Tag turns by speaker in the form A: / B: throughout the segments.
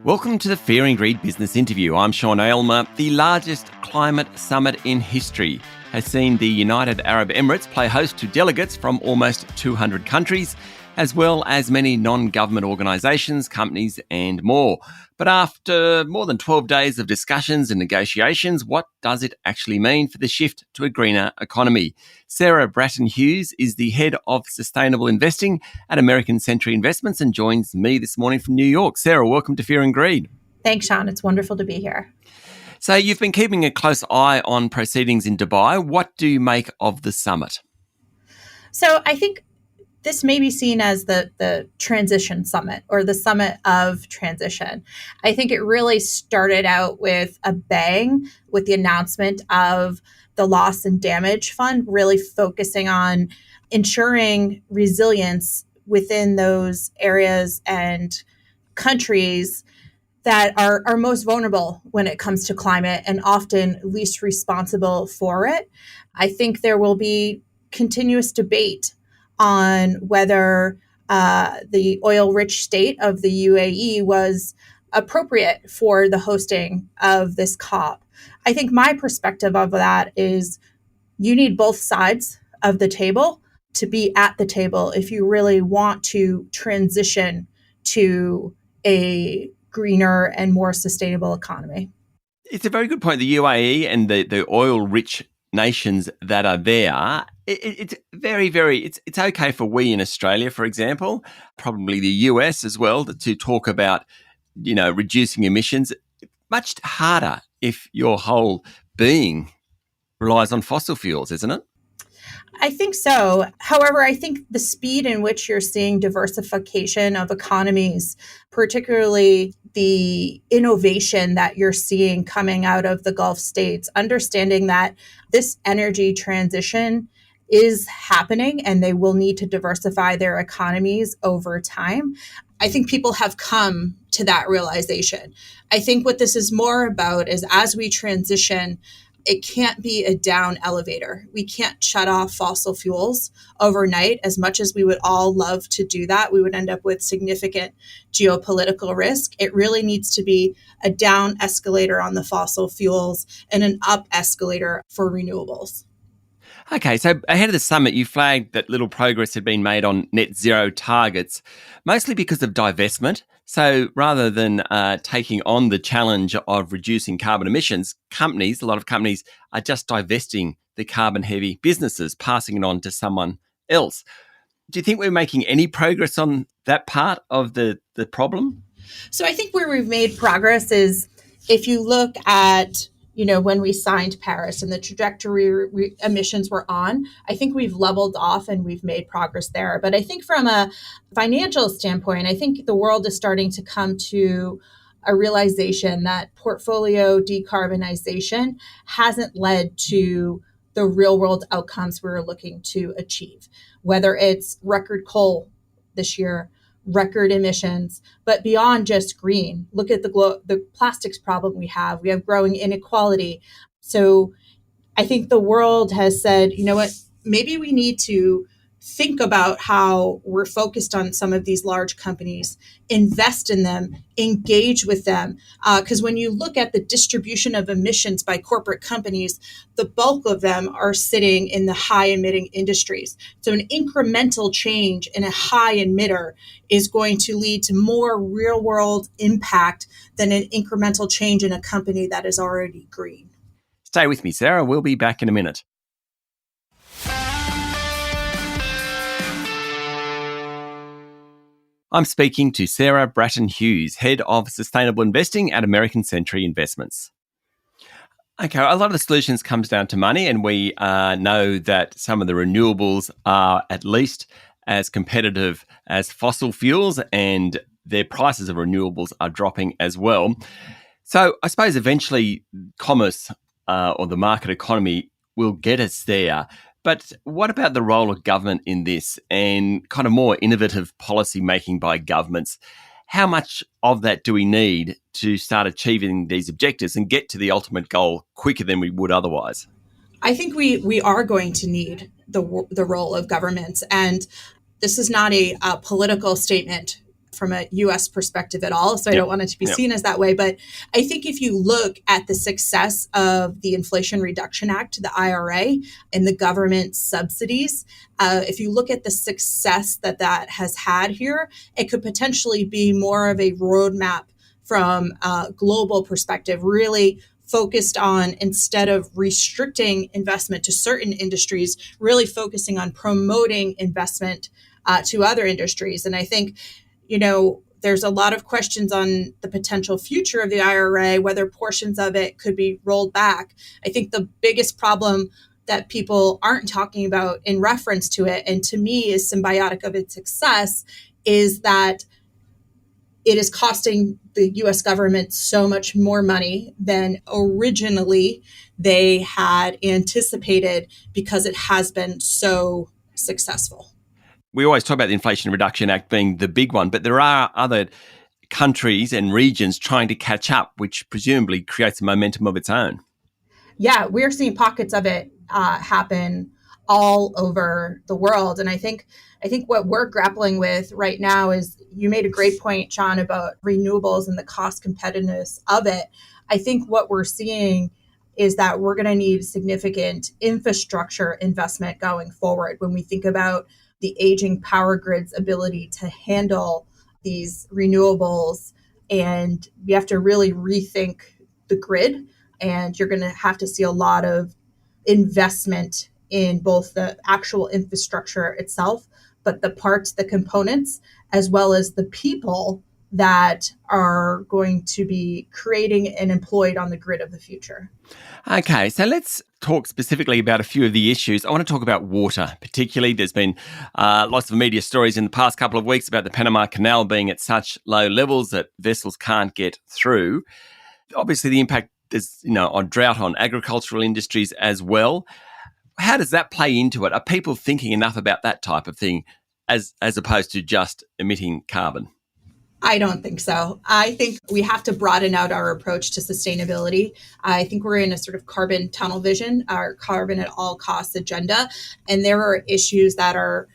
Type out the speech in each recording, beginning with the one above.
A: Welcome to the Fear and Greed Business Interview. I'm Sean Aylmer. The largest climate summit in history has seen the United Arab Emirates play host to delegates from almost 200 countries, as well as many non-government organisations, companies and more. But after more than 12 days of discussions and negotiations, what does it actually mean for the shift to a greener economy? Sarah Bratton Hughes is the head of sustainable investing at American Century Investments and joins me this morning from New York. Sarah, welcome to Fear and Greed.
B: Thanks, Sean. It's wonderful to be here.
A: So you've been keeping a close eye on proceedings in Dubai. What do you make of the summit?
B: So I think this may be seen as the transition summit or the summit of transition. I think it really started out with a bang with the announcement of the loss and damage fund, really focusing on ensuring resilience within those areas and countries that are most vulnerable when it comes to climate and often least responsible for it. I think there will be continuous debate on whether the oil-rich state of the UAE was appropriate for the hosting of this COP. I think my perspective of that is you need both sides of the table to be at the table if you really want to transition to a greener and more sustainable economy.
A: It's a very good point. The UAE and the oil-rich nations that are there, it's it's okay for we in Australia, for example, probably the US as well, to talk about, reducing emissions. Much harder if your whole being relies on fossil fuels, isn't it?
B: I think so. However, I think the speed in which you're seeing diversification of economies, particularly the innovation that you're seeing coming out of the Gulf states, understanding that this energy transition is happening and they will need to diversify their economies over time. I think people have come to that realization. I think what this is more about is as we transition, it can't be a down elevator. We can't shut off fossil fuels overnight. As much as we would all love to do that, we would end up with significant geopolitical risk. It really needs to be a down escalator on the fossil fuels and an up escalator for renewables.
A: Okay, so ahead of the summit, you flagged that little progress had been made on net zero targets, mostly because of divestment. So rather than taking on the challenge of reducing carbon emissions, a lot of companies are just divesting the carbon-heavy businesses, passing it on to someone else. Do you think we're making any progress on that part of the problem?
B: So I think where we've made progress is if you look at when we signed Paris and the trajectory emissions were on, I think we've leveled off and we've made progress there. But I think from a financial standpoint, I think the world is starting to come to a realization that portfolio decarbonization hasn't led to the real world outcomes we're looking to achieve, whether it's record coal this year, record emissions, but beyond just green, look at the plastics problem we have. We have growing inequality. So I think the world has said, you know what, maybe we need to think about how we're focused on some of these large companies, invest in them, engage with them. Because when you look at the distribution of emissions by corporate companies, the bulk of them are sitting in the high emitting industries. So an incremental change in a high emitter is going to lead to more real world impact than an incremental change in a company that is already green.
A: Stay with me, Sarah. We'll be back in a minute. I'm speaking to Sarah Bratton Hughes, Head of Sustainable Investing at American Century Investments. Okay, a lot of the solutions comes down to money, and we know that some of the renewables are at least as competitive as fossil fuels, and their prices of renewables are dropping as well. So I suppose eventually commerce or the market economy will get us there. But what about the role of government in this and kind of more innovative policy making by governments? How much of that do we need to start achieving these objectives and get to the ultimate goal quicker than we would otherwise?
B: I think we are going to need the role of governments. And this is not a political statement from a US perspective at all, so I
A: Yep.
B: don't want it to be
A: Yep.
B: seen as that way. But I think if you look at the success of the Inflation Reduction Act, the IRA, and the government subsidies, if you look at the success that that has had here, it could potentially be more of a roadmap from a global perspective, really focused on, instead of restricting investment to certain industries, really focusing on promoting investment to other industries. And I think, there's a lot of questions on the potential future of the IRA, whether portions of it could be rolled back. I think the biggest problem that people aren't talking about in reference to it, and to me is symbiotic of its success, is that it is costing the US government so much more money than originally they had anticipated because it has been so successful.
A: We always talk about the Inflation Reduction Act being the big one, but there are other countries and regions trying to catch up, which presumably creates a momentum of its own.
B: Yeah, we're seeing pockets of it happen all over the world. And I think what we're grappling with right now is, you made a great point, Sean, about renewables and the cost competitiveness of it. I think what we're seeing is that we're going to need significant infrastructure investment going forward when we think about the aging power grid's ability to handle these renewables. And we have to really rethink the grid. And you're going to have to see a lot of investment in both the actual infrastructure itself, but the parts, the components, as well as the people that are going to be creating and employed on the grid of the future.
A: Okay, so let's talk specifically about a few of the issues. I want to talk about water, particularly. There's been lots of media stories in the past couple of weeks about the Panama Canal being at such low levels that vessels can't get through. Obviously, the impact is, on drought on agricultural industries as well. How does that play into it? Are people thinking enough about that type of thing as opposed to just emitting carbon?
B: I don't think so. I think we have to broaden out our approach to sustainability. I think we're in a sort of carbon tunnel vision, our carbon at all costs agenda, and there are issues that are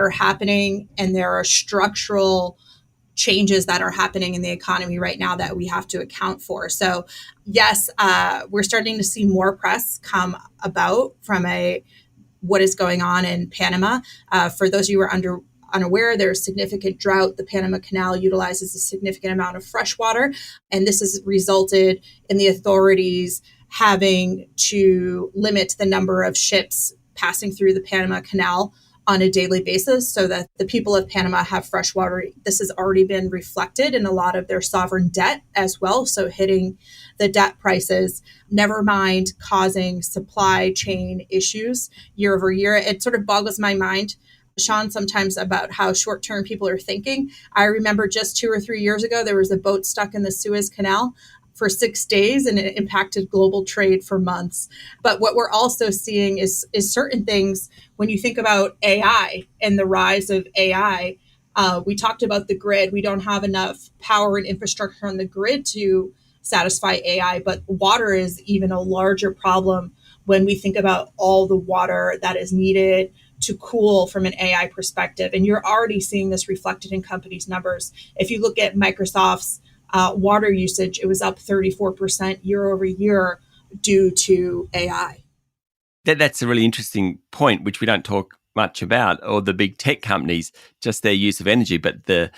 B: happening, and there are structural changes that are happening in the economy right now that we have to account for. So, yes, we're starting to see more press come about from what is going on in Panama. For those of you who are unaware, there's significant drought. The Panama Canal utilizes a significant amount of fresh water, and this has resulted in the authorities having to limit the number of ships passing through the Panama Canal on a daily basis so that the people of Panama have fresh water. This has already been reflected in a lot of their sovereign debt as well, so hitting the debt prices, never mind causing supply chain issues year over year. It sort of boggles my mind, Sean, sometimes about how short-term people are thinking. I remember just 2 or 3 years ago, there was a boat stuck in the Suez Canal for 6 days, and it impacted global trade for months. But what we're also seeing is certain things. When you think about AI and the rise of AI, we talked about the grid. We don't have enough power and infrastructure on the grid to satisfy AI, but water is even a larger problem when we think about all the water that is needed to cool from an AI perspective. And you're already seeing this reflected in companies' numbers. If you look at Microsoft's water usage, it was up 34% year over year due to AI.
A: That's a really interesting point, which we don't talk much about, or the big tech companies, just their use of energy, but the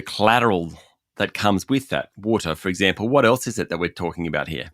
A: collateral that comes with that, water, for example. What else is it that we're talking about here?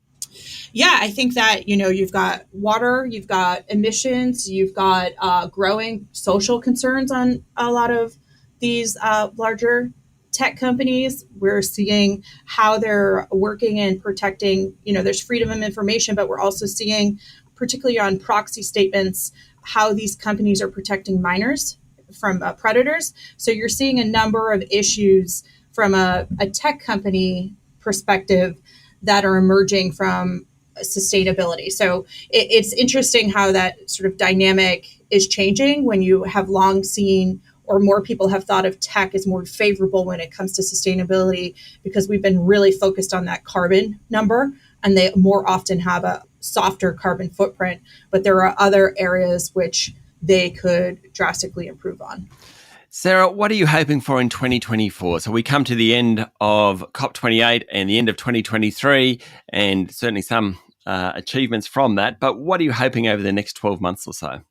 B: Yeah, I think that, you've got water, you've got emissions, you've got growing social concerns on a lot of these larger tech companies. We're seeing how they're working and protecting, there's freedom of information, but we're also seeing, particularly on proxy statements, how these companies are protecting minors from predators. So you're seeing a number of issues from a tech company perspective that are emerging from sustainability. So it's interesting how that sort of dynamic is changing when you have long seen, or more people have thought of tech as more favorable when it comes to sustainability, because we've been really focused on that carbon number, and they more often have a softer carbon footprint, but there are other areas which they could drastically improve on.
A: Sarah, what are you hoping for in 2024? So we come to the end of COP28 and the end of 2023, and certainly some achievements from that. But what are you hoping over the next 12 months or so?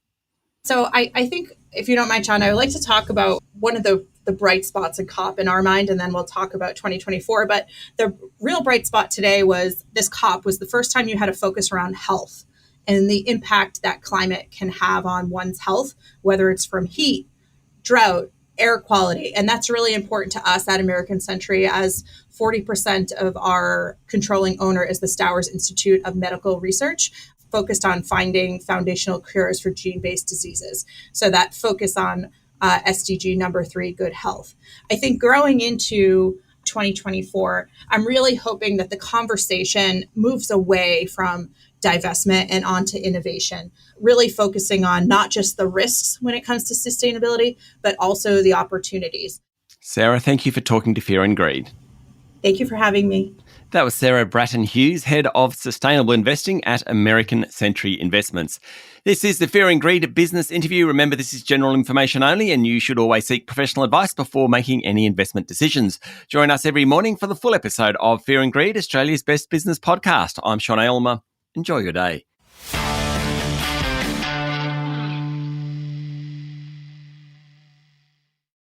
B: So I think, if you don't mind, Sean, I would like to talk about one of the bright spots in COP in our mind, and then we'll talk about 2024. But the real bright spot today was this COP was the first time you had a focus around health and the impact that climate can have on one's health, whether it's from heat, drought, air quality. And that's really important to us at American Century, as 40% of our controlling owner is the Stowers Institute of Medical Research, focused on finding foundational cures for gene-based diseases. So that focus on SDG number 3, good health. I think growing into 2024, I'm really hoping that the conversation moves away from divestment and onto innovation, really focusing on not just the risks when it comes to sustainability, but also the opportunities.
A: Sarah, thank you for talking to Fear and Greed.
B: Thank you for having me.
A: That was Sarah Bratton Hughes, Head of Sustainable Investing at American Century Investments. This is the Fear and Greed business interview. Remember, this is general information only, and you should always seek professional advice before making any investment decisions. Join us every morning for the full episode of Fear and Greed, Australia's best business podcast. I'm Sean Aylmer. Enjoy your day.